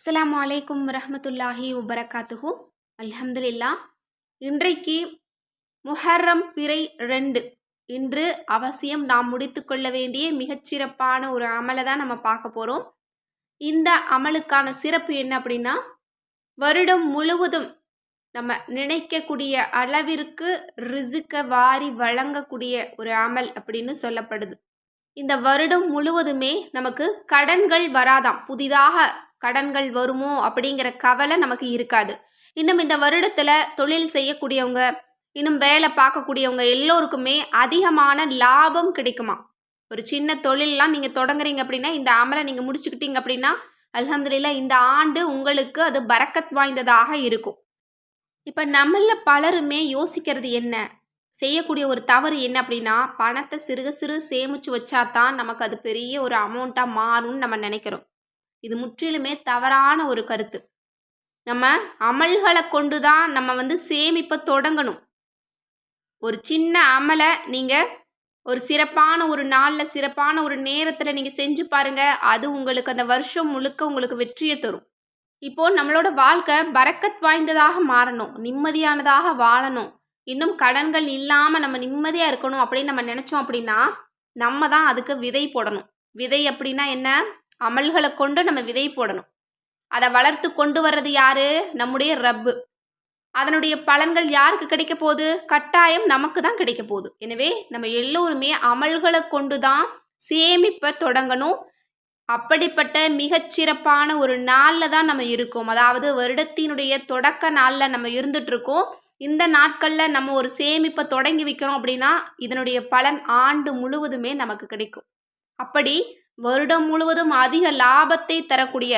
அஸ்ஸலாமு அலைக்கும் வரஹ்மத்துல்லாஹி வபரகாத்துஹு. அல்ஹம்துலில்லா. இன்றைக்கு முஹர்ரம் பிறை 2. இன்று அவசியம் நாம் முடித்து கொள்ள வேண்டிய மிகச்சிறப்பான ஒரு அமலை தான் நம்ம பார்க்க போகிறோம். இந்த அமலுக்கான சிறப்பு என்ன அப்படின்னா, வருடம் முழுவதும் நம்ம நினைக்கக்கூடிய அளவிற்கு ரிசுக்கை வாரி வழங்கக்கூடிய ஒரு அமல் அப்படின்னு சொல்லப்படுது. இந்த வருடம் முழுவதுமே நமக்கு கடன்கள் வராதாம். புதிதாக கடன்கள் வருமோ அப்படிங்கிற கவலை நமக்கு இருக்காது. இன்னும் இந்த வருடத்தில் தொழில் செய்யக்கூடியவங்க, இன்னும் வேலை பார்க்கக்கூடியவங்க எல்லோருக்குமே அதிகமான லாபம் கிடைக்குமா. ஒரு சின்ன தொழிலெலாம் நீங்கள் தொடங்குறீங்க அப்படின்னா, இந்த அமலை நீங்கள் முடிச்சுக்கிட்டீங்க அப்படின்னா, அல்ஹம்துலில்லாஹ் இந்த ஆண்டு உங்களுக்கு அது பரக்கத் வாய்ந்ததாக இருக்கும். இப்போ நம்மள பலருமே யோசிக்கிறது என்ன, செய்யக்கூடிய ஒரு தவறு என்ன அப்படின்னா, பணத்தை சிறுக சிறு சேமித்து வச்சா தான் நமக்கு அது பெரிய ஒரு அமௌண்ட்டாக மாறும்னு நம்ம நினைக்கிறோம். இது முற்றிலுமே தவறான ஒரு கருத்து. நம்ம அமல்களை கொண்டு தான் நம்ம சேமிப்பை தொடங்கணும். ஒரு சின்ன அமலை நீங்கள் ஒரு சிறப்பான ஒரு நாளில், சிறப்பான ஒரு நேரத்தில் நீங்கள் செஞ்சு பாருங்கள். அது உங்களுக்கு அந்த வருஷம் முழுக்க உங்களுக்கு வெற்றியை தரும். இப்போது நம்மளோட வாழ்க்கை பரக்கத் வாய்ந்ததாக மாறணும், நிம்மதியானதாக வாழணும், இன்னும் கடன்கள் இல்லாமல் நம்ம நிம்மதியாக இருக்கணும் அப்படின்னு நம்ம நினச்சோம் அப்படின்னா, நம்ம தான் அதுக்கு விதை போடணும். விதை அப்படின்னா என்ன? அமல்களை கொண்டு நம்ம விதை போடணும். அதை வளர்த்து கொண்டு வர்றது யாரு? நம்முடைய ரப்பு. அதனுடைய பலன்கள் யாருக்கு கிடைக்க போகுது? கட்டாயம் நமக்கு தான் கிடைக்க போகுது. எனவே நம்ம எல்லோருமே அமல்களை கொண்டு தான் சேமிப்பை தொடங்கணும். அப்படிப்பட்ட மிகச்சிறப்பான ஒரு நாளில் தான் நம்ம இருக்கோம். அதாவது வருடத்தினுடைய தொடக்க நாளில் நம்ம இருந்துகிட்ருக்கோம். இந்த நாட்களில் நம்ம ஒரு சேமிப்பை தொடங்கி வைக்கிறோம் அப்படின்னா, இதனுடைய பலன் ஆண்டு முழுவதுமே நமக்கு கிடைக்கும். அப்படி வருடம் முழுவதும் அதிக லாபத்தை தரக்கூடிய,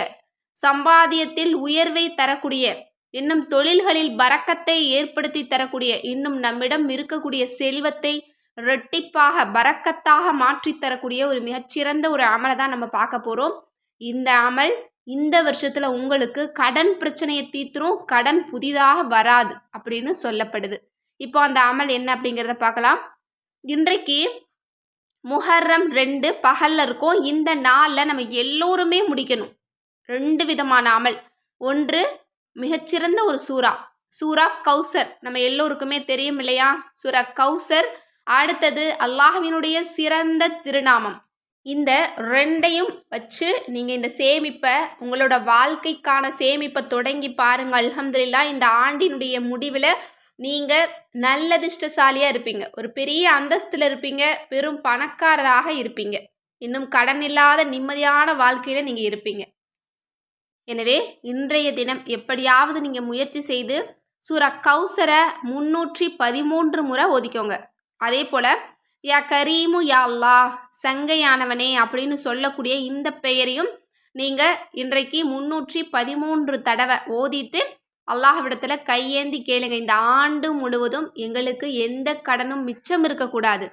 சம்பாத்தியத்தில் உயர்வை தரக்கூடிய, இன்னும் தொழில்களில் பரக்கத்தை ஏற்படுத்தி தரக்கூடிய, இன்னும் நம்மிடம் இருக்கக்கூடிய செல்வத்தை இரட்டிப்பாக பரக்கத்தாக மாற்றி தரக்கூடிய ஒரு மிகச்சிறந்த ஒரு அமலை தான் நம்ம பார்க்க போகிறோம். இந்த அமல் இந்த வருஷத்தில் உங்களுக்கு கடன் பிரச்சனையை தீர்த்துரும், கடன் புதிதாக வராது அப்படின்னு சொல்லப்படுது. இப்போ அந்த அமல் என்ன அப்படிங்கிறத பார்க்கலாம். இன்றைக்கு முஹர்ரம் 2 பகலில் இருக்கும். இந்த நாளில் நம்ம எல்லோருமே முடிக்கணும் 2 விதமான அமல். ஒன்று, மிகச்சிறந்த ஒரு சூரா கௌசர். நம்ம எல்லோருக்குமே தெரியும் இல்லையா, சூரா கௌசர். அடுத்தது அல்லாஹ்வினுடைய சிறந்த திருநாமம். இந்த 2ஐயும் வச்சு நீங்கள் இந்த சேமிப்பை, உங்களோட வாழ்க்கைக்கான சேமிப்பை தொடங்கி பாருங்கள். அல்ஹம்துலில்லாஹ் இந்த ஆண்டினுடைய முடிவில் நீங்கள் நல்லதிஷ்டசாலியாக இருப்பீங்க, ஒரு பெரிய அந்தஸ்தில் இருப்பீங்க, பெரும் பணக்காரராக இருப்பீங்க, இன்னும் கடன் இல்லாத நிம்மதியான வாழ்க்கையில் நீங்கள் இருப்பீங்க. எனவே இன்றைய தினம் எப்படியாவது நீங்கள் முயற்சி செய்து சூரா கௌசரை 313 முறை ஓதிக்கோங்க. அதே போல் யா கரீமு யா அல்லாஹ், சங்கையானவனே அப்படின்னு சொல்லக்கூடிய இந்த பெயரையும் நீங்கள் இன்றைக்கு 313 தடவை ஓதிட்டு அல்லாஹ்விடத்தில் கையேந்தி கேளுங்க. இந்த ஆண்டு முழுவதும் எங்களுக்கு எந்த கடனும் மிச்சம் இருக்கக்கூடாது,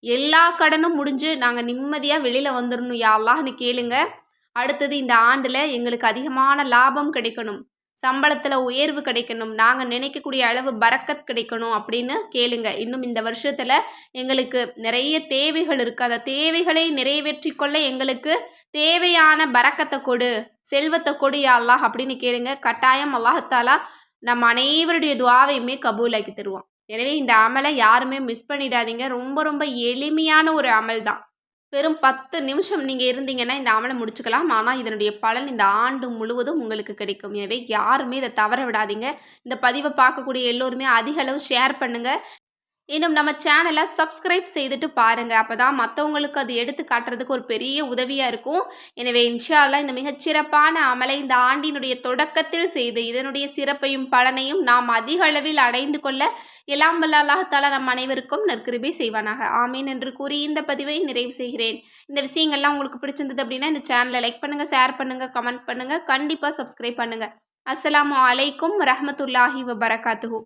எல்லா கடனும் முடிஞ்சு நாங்கள் நிம்மதியாக வெளியில் வந்துடணும் யா அல்லாஹ்னு கேளுங்க. அடுத்தது, இந்த ஆண்டில் எங்களுக்கு அதிகமான லாபம் கிடைக்கணும், சம்பளத்தில் உயர்வு கிடைக்கணும், நாங்கள் நினைக்கக்கூடிய அளவு பரக்கத் கிடைக்கணும் அப்படின்னு கேளுங்க. இன்னும் இந்த வருஷத்தில் எங்களுக்கு நிறைய தேவைகள் இருக்குது, அந்த தேவைகளை நிறைவேற்றி கொள்ள எங்களுக்கு தேவையான பரக்கத்தை கொடு, செல்வத்தை கொடு யா அல்லாஹ் அப்படின்னு கேளுங்க. கட்டாயம் அல்லாஹ்தாலா நம்ம அனைவருடைய துஆவையுமே கபூலாக்கி தருவோம். எனவே இந்த அமலை யாருமே மிஸ் பண்ணிடாதீங்க. ரொம்ப ரொம்ப எளிமையான ஒரு அமல் தான். வெறும் 10 நிமிஷம் நீங்கள் இருந்தீங்கன்னா இந்த அமலை முடிச்சுக்கலாம். ஆனால் இதனுடைய பலன் இந்த ஆண்டு முழுவதும் உங்களுக்கு கிடைக்கும். எனவே யாருமே இதை தவற விடாதீங்க. இந்த பதிவை பார்க்கக்கூடிய எல்லோருமே அதிக அளவு ஷேர் பண்ணுங்கள். இன்னும் நம்ம சேனலை சப்ஸ்கிரைப் செய்துட்டு பாருங்கள். அப்போ தான் மற்றவங்களுக்கு அது எடுத்து காட்டுறதுக்கு ஒரு பெரிய உதவியாக இருக்கும். எனவே இன்ஷா அல்லாஹ் இந்த மிகச்சிறப்பான அமலை இந்த ஆண்டினுடைய தொடக்கத்தில் செய்து இதனுடைய சிறப்பையும் பலனையும் நாம் அதிக அளவில் அடைந்து கொள்ள எல்லாம் வல்ல அல்லாஹ் தஆலா நம் அனைவருக்கும் நற்கிருபை செய்வானாக. ஆமீன் என்று கூறி இந்த பதிவை நிறைவு செய்கிறேன். இந்த விஷயங்கள்லாம் உங்களுக்கு பிடிச்சிருந்தது அப்படின்னா இந்த சேனலை லைக் பண்ணுங்கள், ஷேர் பண்ணுங்கள், கமெண்ட் பண்ணுங்கள், கண்டிப்பாக சப்ஸ்கிரைப் பண்ணுங்கள். அஸ்ஸலாமு அலைக்கும் வரஹ்மத்துல்லாஹி வபரகாத்துஹு.